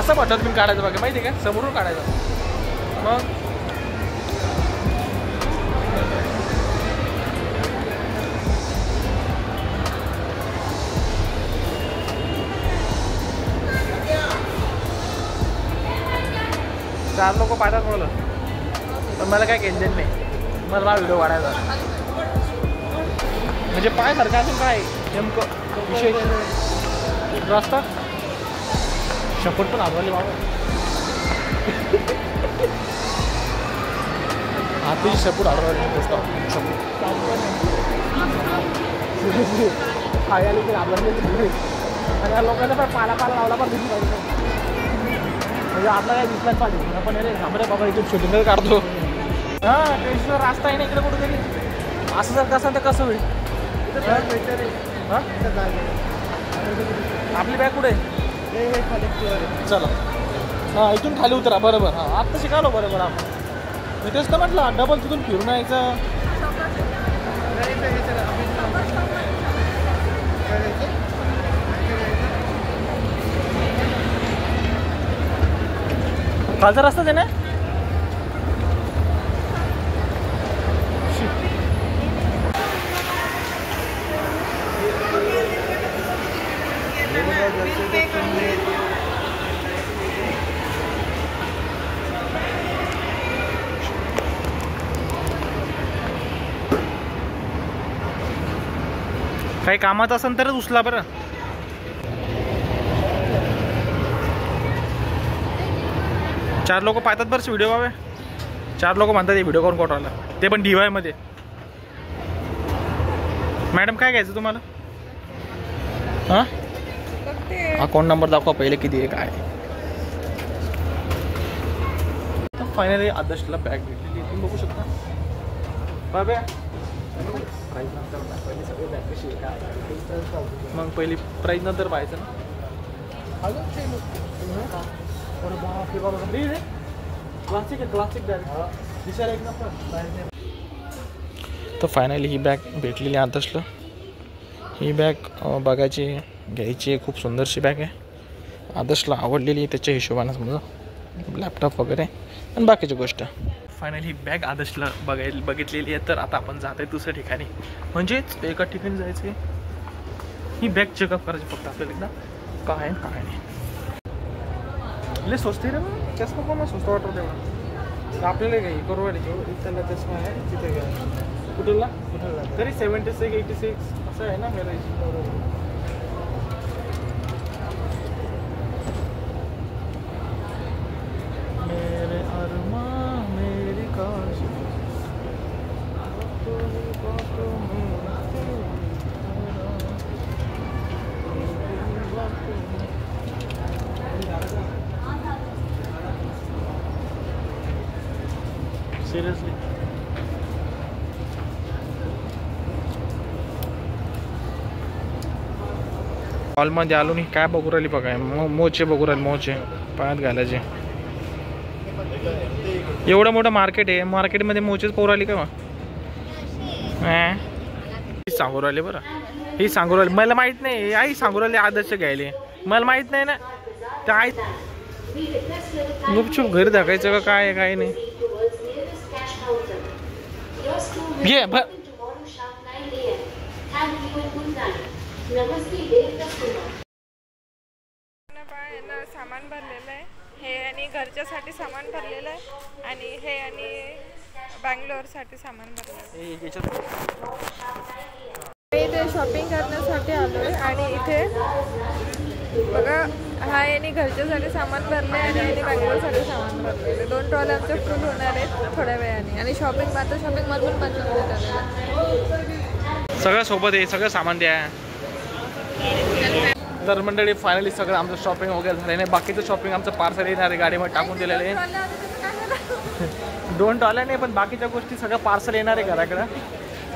असं butter pin काढायचं बघा, माहिती आहे का, समोरून काढायचं. मग 4 लोक पाहतात मला, पण मला काय टेन्शन नाही. मला व्हिडिओ काढायचा म्हणजे पायासारखं असून काय नेमकं विषय रस्ता शपथ पण आजवाले बाबा. आताची शपूट आडवाली शपूट खायला ते आडवले आणि या लोकांना पण पाला लावला पण दिसली पाहिजे. म्हणजे आपला काय दिसलाच पाहिजे. आपण अरे थांबरे बाबा इथून शूटिंग काढतो. हां टेन्शनवर रास्ता आहे ना इकडे कुठेतरी. असं जर कसं तर कसं होईल. हां आपली बॅग कुठे चला. हां इथून खाली उतरा. बरोबर. हां आत्ता शिकालो बरोबर. आपण मी तेच तर म्हटलं डबल तिथून फिरून यायचं. खालचा रस्ताच आहे ना. काही कामात असेल तरच उचला बरं. चार लोक पाहतात बरं व्हिडिओ बाबा. 4 लोक म्हणतात हे व्हिडिओ करून कोटाला, ते पण DY मध्ये. मॅडम काय घ्यायचं तुम्हाला? हां अकाउंट नंबर दाखवा पहिले किती आहे काय. फायनली आदर्शला बॅग भेटलेली तुम्ही बघू शकता बाबा. प्राईज नंतर पहिले सगळे बॅग कशी आहे काय, मग पहिली प्राईज नंतर पाहायचं ना. क्लासिक आहे क्लासिक बॅग दिसायला एक नंबर. तर फायनली ही बॅग भेटलेली आदर्शला. ही बॅग बघायची घ्यायची खूप सुंदरशी बॅग आहे. आदर्शला आवडलेली त्याच्या हिशोबानं समजा लॅपटॉप वगैरे आणि बाकीची गोष्ट. फायनली ही बॅग आदर्शला बघितलेली आहे. तर आता आपण जात आहे दुसऱ्या ठिकाणी, म्हणजेच एका ठिकाणी जायचं आहे. ही बॅग चेकअप करायची फक्त आपल्याला एकदा काय आहे काय नाही. लय स्वस्त आहे रे चष्मा. कोण स्वस्त वाटत तेव्हा आपल्याला काही करू त्याला चष्मा आहे तिथे घ्या. कुठला तरी 76 86 असं आहे ना गॅरेज. मेरे अरमा मेरी काश सिरियसली. हॉलमध्ये आलो नाही. काय बघू राहिली बघाय मोचे बघू राहिले. मोचे पायात घालायचे. एवढं मोठं मार्केट आहे. मार्केटमध्ये मोचेच पोर आली का सांगू राहिले बरं. ही सांगू राहिली मला माहित नाही. आई सांगू राहिली आदर्श घ्यायले मला माहित नाही ना. त्या आई गुपचूप घरी दाखायचं का काय काय नाही. घे भर. सामान भरलेलं आहे हे आणि घरच्यासाठी सामान भरलेलं आहे आणि हे आणि बँगलोरसाठी सामान भरलेलं आहे. इथे शॉपिंग करण्यासाठी आलोय आणि इथे बघा हा यांनी घरच्यासाठी सामान भरले आणि यांनी बँगलोरसाठी सामान भरलेले. 2 ट्रॉली आमच्या फुल होणार आहेत थोड्या वेळाने. आणि शॉपिंग मात्र शॉपिंग मॉल पण बंद होते. सगळं सोबत आहे. सगळं सामान द्या. तर मंडळी फायनली सगळं आमचं शॉपिंग वगैरे झालं नाही. बाकीचं शॉपिंग आमचं पार्सल येणार आहे गाडीमध्ये टाकून दिलेलं आहे. 2 ट्रॉल्या नाही पण बाकीच्या गोष्टी सगळं पार्सल येणार आहे घराकडं.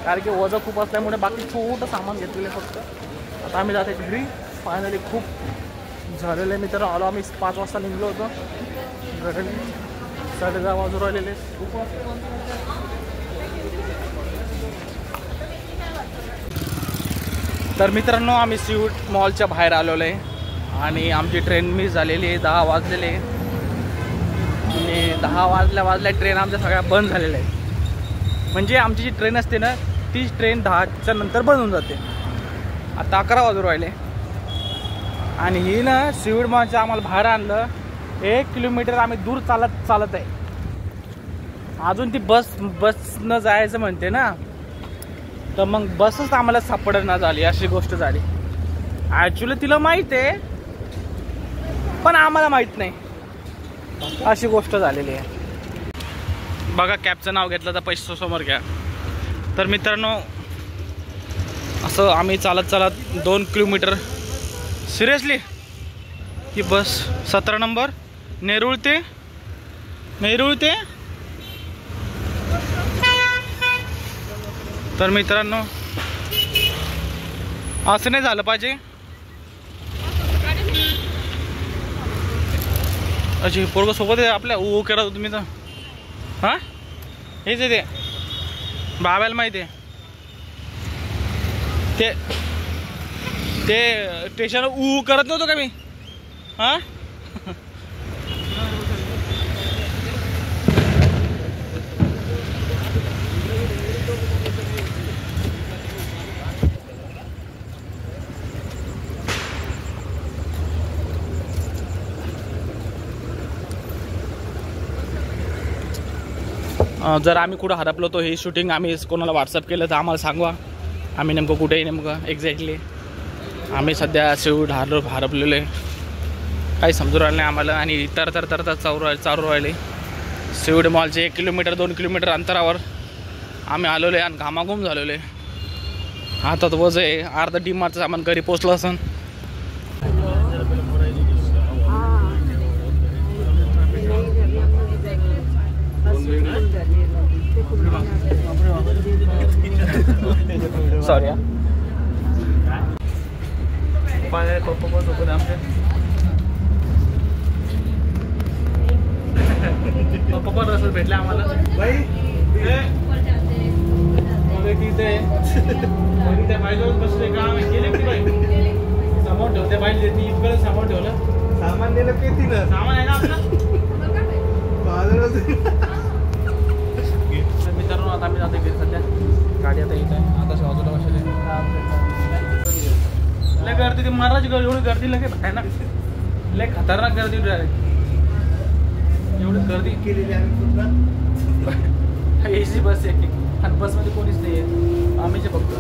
कारण की वजन खूप असल्यामुळे बाकी छोटं सामान घेतलेलं आहे फक्त. आता आम्ही जाते घरी. फायनली खूप झालेलं आहे. मित्र आलो आम्ही 5 वाजता निघलो होतो घरी. 10:30 वाजून राहिलेले. तर मित्रांनो आम्ही सीवूड मॉलच्या बाहेर आलेलो आहे आणि आमची ट्रेन मिस झालेली आहे. 10 वाजलेले आणि 10 वाजल्या ट्रेन आमच्या सगळ्या बंद झालेल्या आहेत. म्हणजे आमची जी ट्रेन असते ना तीच ट्रेन 10च्या नंतर बंद होऊन जाते. आता 11 वाजून राहिले आणि ही ना सीवूड मॉलचं आम्हाला बाहेर आणलं. 1 किलोमीटर आम्ही दूर चालत आहे. अजून ती बसनं जायचं म्हणते ना, तर मग बसच आम्हाला सापडना झाली. अशी गोष्ट झाली. ॲक्च्युली तिला माहीत आहे पण आम्हाला माहीत नाही, अशी गोष्ट झालेली आहे. बघा कॅबचं नाव घेतलं तर पैसे समोर घ्या. तर मित्रांनो असं आम्ही चालत 2 किलोमीटर. सिरियसली ही बस 17 नंबर नेरूळ ते तर मित्रांनो असं नाही झालं पाहिजे. अशी पोरगं सोबत आहे आपल्या. ऊ करा तुम्ही तर. हां हेच आहे ते बाबाला माहिती आहे. ते स्टेशनवर ऊ करत नव्हतो का मी. हां जर आम्ही कुठं हरपलो तो ही शूटिंग आम्ही कोणाला व्हॉट्सअप केलं तर आम्हाला सांगवा. आम्ही नेमकं कुठे आहे नेमकं एक्झॅक्टली. आम्ही सध्या सीवूड हरपलेलो आहे. काही समजून राहिलं नाही आम्हाला. आणि तर चालू राहिले. सीवूड मॉलचे 1 किलोमीटर 2 किलोमीटर अंतरावर आम्ही आलेलो आहे आणि घामाघूम झालेलो आहे. हातात वज आहे. अर्धा डीमार्टचं सामान घरी पोचलं असं. सॉरी पप्पा सोबत आमचे पप्पा रसद भेटले आम्हाला. त्या बाईजवळ बसले का आम्ही गेले की बाई सामान ठेवते. बाई देते इतकं सामान ठेवलं. सामान दिलं किती ना सामान आहे ना आपलं. मित्रांनो आता आम्ही जातो घरी. सध्या गाडी आता येत आहे. आता बाजूला बसले. लय गर्दी ती महाराज एवढी गर्दी लगे आहे ना. लय खतरनाक गर्दी डायरेक्ट. एवढी गर्दी केलेली आहे. एसी बस आहे आणि बसमध्ये कोणीच नाही आहे. आम्हीचे फक्त.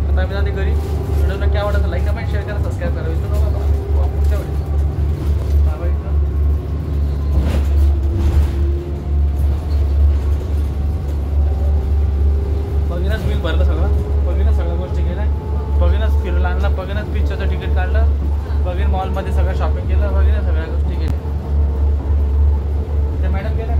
आता आम्ही जाते घरी. व्हिडिओ नक्की आवडतं लाईक करा, शेअर करा, सबस्क्राईब करा. पुढच्या वेळी बघीनच बिल भरलं सगळं. बघीनच सगळ्या गोष्टी केल्या. बघीनच फिरला आणला. बघीनच पिक्चरचं तिकीट काढलं. बघीन मॉलमध्ये सगळं शॉपिंग केलं. बघीनच सगळ्या गोष्टी केल्या. त्या मॅडम गेल्या.